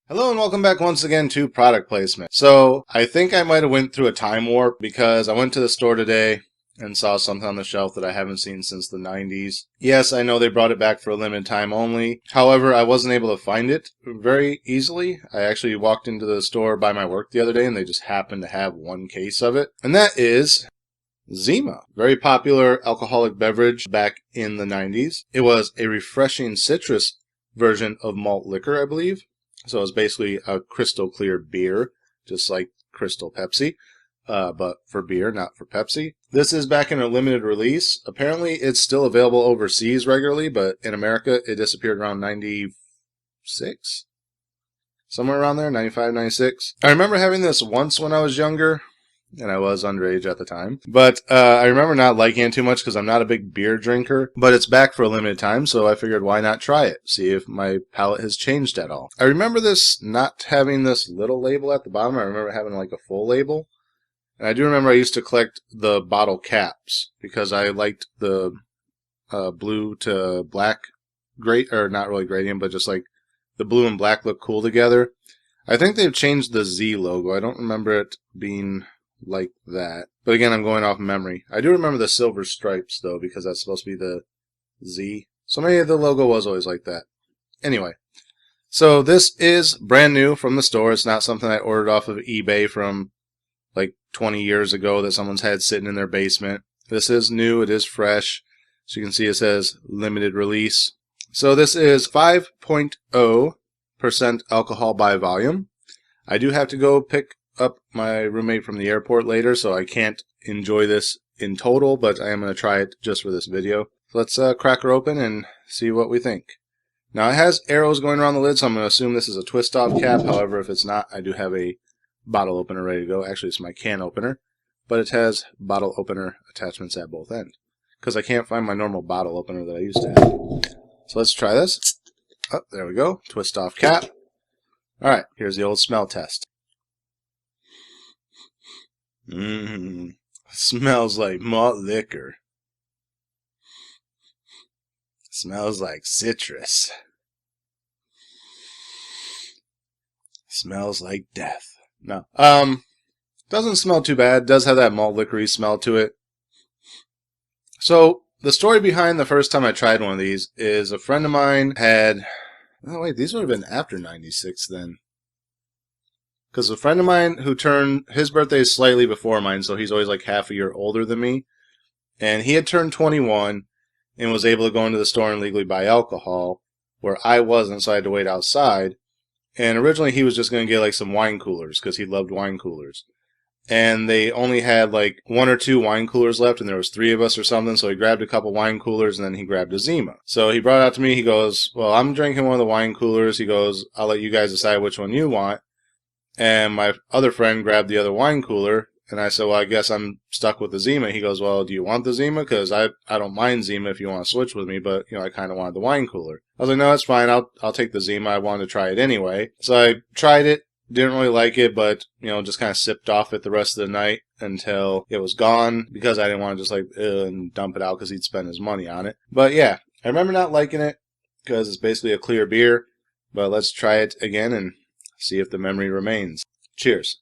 Hello and welcome back once again to product placement. So I think I might have went through a time warp because I went to the store today and saw something on the shelf that I haven't seen since the 90s. Yes, I know they brought it back for a limited time only. However, I wasn't able to find it very easily. I actually walked into the store by my work the other day and they just happened to have one case of it. And that is Zima. Very popular alcoholic beverage back in the 90s. It was a refreshing citrus version of malt liquor, I believe. So it's basically a crystal clear beer, just like Crystal Pepsi, but for beer, not for Pepsi. This is back in a limited release. Apparently, it's still available overseas regularly, but in America, it disappeared around 96? Somewhere around there, 95, 96. I remember having this once when I was younger, and I was underage at the time. But I remember not liking it too much because I'm not a big beer drinker. But it's back for a limited time, so I figured why not try it, see if my palate has changed at all. I remember this not having this little label at the bottom. I remember having like a full label. And I do remember I used to collect the bottle caps because I liked the blue to black or not really gradient, but just like the blue and black look cool together. I think they've changed the Z logo. I don't remember it being like that. But again, I'm going off memory. I do remember the silver stripes, though, because that's supposed to be the Z. So maybe the logo was always like that. Anyway, so this is brand new from the store. It's not something I ordered off of eBay from like 20 years ago that someone's had sitting in their basement. This is new. It is fresh. So you can see it says limited release. So this is 5.0% alcohol by volume. I do have to go pick up my roommate from the airport later, so I can't enjoy this in total, but I am going to try it just for this video. So let's crack her open and see what we think. Now it has arrows going around the lid, so I'm going to assume this is a twist-off cap. However, if it's not, I do have a bottle opener ready to go. Actually, it's my can opener, but it has bottle opener attachments at both ends because I can't find my normal bottle opener that I used to have. So let's try this. Oh, there we go. Twist-off cap. Alright, here's the old smell test. Smells like malt liquor. Smells like citrus. Smells like death. No. Doesn't smell too bad. Does have that malt liquor-y smell to it. So, the story behind the first time I tried one of these is a friend of mine had... Oh, wait, these would have been after 96 then. Because a friend of mine who turned, his birthday is slightly before mine, so he's always like half a year older than me. And he had turned 21 and was able to go into the store and legally buy alcohol, where I wasn't, so I had to wait outside. And originally he was just going to get like some wine coolers, because he loved wine coolers. And they only had like 1 or 2 wine coolers left, and there was 3 of us or something, so he grabbed a couple wine coolers, and then he grabbed a Zima. So he brought it out to me, he goes, well, I'm drinking one of the wine coolers. He goes, I'll let you guys decide which one you want. And my other friend grabbed the other wine cooler, and I said, well, I guess I'm stuck with the Zima. He goes, well, do you want the Zima? Because I don't mind Zima if you want to switch with me, but, you know, I kind of wanted the wine cooler. I was like, no, that's fine. I'll take the Zima. I wanted to try it anyway. So I tried it, didn't really like it, but, you know, just kind of sipped off it the rest of the night until it was gone, because I didn't want to just, like, and dump it out because he'd spend his money on it. But, yeah, I remember not liking it because it's basically a clear beer, but let's try it again and see if the memory remains. Cheers.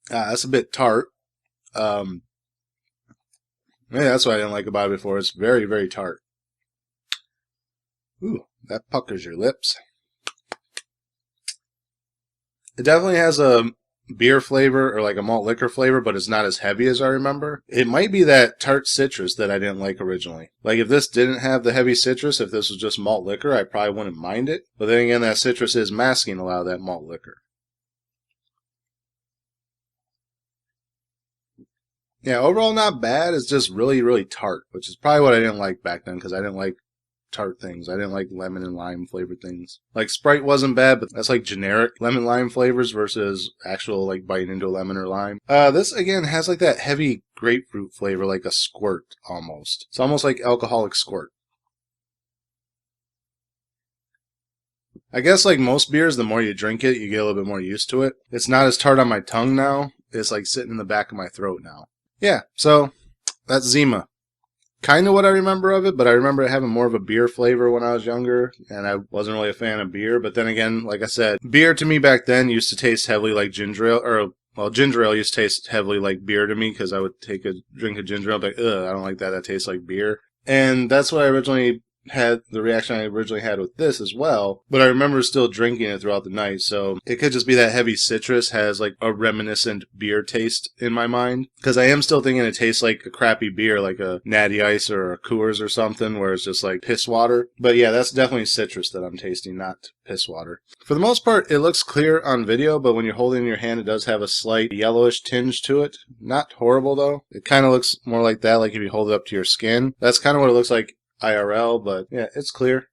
That's a bit tart. Maybe that's what I didn't like about it before. It's very, very tart. Ooh, that puckers your lips. It definitely has a beer flavor or like a malt liquor flavor, but it's not as heavy as I remember. It might be that tart citrus that I didn't like originally. Like if this didn't have the heavy citrus, if this was just malt liquor, I probably wouldn't mind it. But then again, that citrus is masking a lot of that malt liquor. Yeah, overall not bad. It's just really, really tart, which is probably what I didn't like back then because I didn't like tart things. I didn't like lemon and lime flavored things. Like Sprite wasn't bad, but that's like generic lemon lime flavors versus actual like biting into a lemon or lime. This again has like that heavy grapefruit flavor, like a squirt almost. It's almost like alcoholic squirt. I guess like most beers, the more you drink it, you get a little bit more used to it. It's not as tart on my tongue now. It's like sitting in the back of my throat now. Yeah, so that's Zima. kind of what I remember of it, but I remember it having more of a beer flavor when I was younger, and I wasn't really a fan of beer. But then again, like I said, beer to me back then used to taste heavily like ginger ale, well, ginger ale used to taste heavily like beer to me because I would take a drink of ginger ale, and be like, ugh, I don't like that. That tastes like beer. And that's what I originally had, the reaction I originally had with this as well, but I remember still drinking it throughout the night, so it could just be that heavy citrus has like a reminiscent beer taste in my mind, because I am still thinking it tastes like a crappy beer, like a Natty Ice or a Coors or something, where it's just like piss water. But yeah, that's definitely citrus that I'm tasting, not piss water. For the most part, it looks clear on video, but when you're holding it in your hand, it does have a slight yellowish tinge to it. Not horrible though. It kind of looks more like that, like if you hold it up to your skin. That's kind of what it looks like IRL, but yeah, it's clear.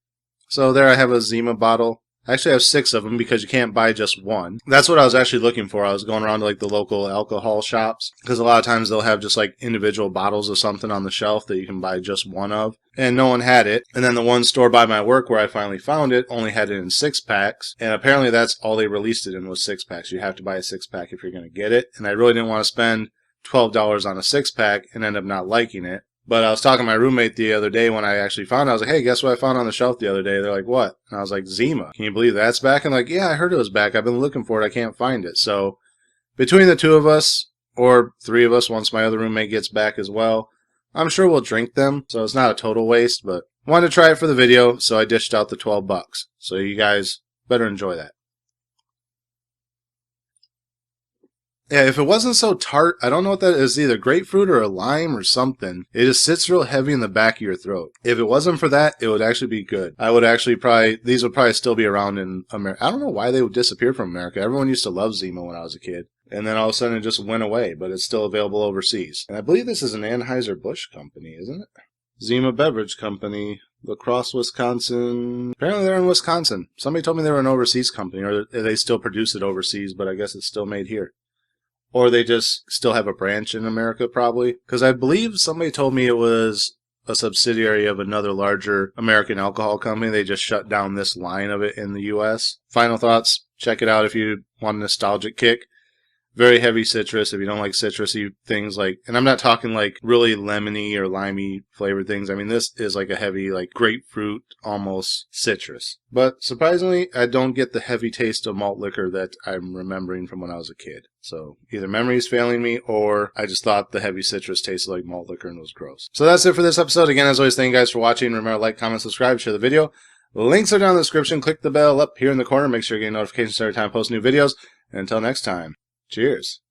So there I have a Zima bottle. I actually have 6 of them because you can't buy just one. That's what I was actually looking for. I was going around to like the local alcohol shops because a lot of times they'll have just like individual bottles of something on the shelf that you can buy just one of, and no one had it. And then the one store by my work where I finally found it only had it in 6-packs, and apparently that's all they released it in was 6-packs. You have to buy a 6-pack if you're going to get it, and I really didn't want to spend $12 on a 6-pack and end up not liking it. But I was talking to my roommate the other day when I actually found it. I was like, hey, guess what I found on the shelf the other day? They're like, what? And I was like, Zima. Can you believe that's back? And like, yeah, I heard it was back. I've been looking for it. I can't find it. So between the 2 of us, or 3 of us once my other roommate gets back as well, I'm sure we'll drink them. So it's not a total waste, but I wanted to try it for the video, so I dished out the $12. So you guys better enjoy that. Yeah, if it wasn't so tart, I don't know what that is, either grapefruit or a lime or something. It just sits real heavy in the back of your throat. If it wasn't for that, it would actually be good. I would actually these would probably still be around in America. I don't know why they would disappear from America. Everyone used to love Zima when I was a kid. And then all of a sudden it just went away, but it's still available overseas. And I believe this is an Anheuser-Busch company, isn't it? Zima Beverage Company, La Crosse, Wisconsin. Apparently they're in Wisconsin. Somebody told me they were an overseas company, or they still produce it overseas, but I guess it's still made here. Or they just still have a branch in America, probably. Because I believe somebody told me it was a subsidiary of another larger American alcohol company. They just shut down this line of it in the U.S. Final thoughts. Check it out if you want a nostalgic kick. Very heavy citrus. If you don't like citrusy things, like, and I'm not talking like really lemony or limey flavored things. I mean, this is like a heavy, like grapefruit, almost citrus. But surprisingly, I don't get the heavy taste of malt liquor that I'm remembering from when I was a kid. So either memory is failing me, or I just thought the heavy citrus tasted like malt liquor and was gross. So that's it for this episode. Again, as always, thank you guys for watching. Remember to like, comment, subscribe, share the video. Links are down in the description. Click the bell up here in the corner. Make sure you get notifications every time I post new videos. And until next time. Cheers.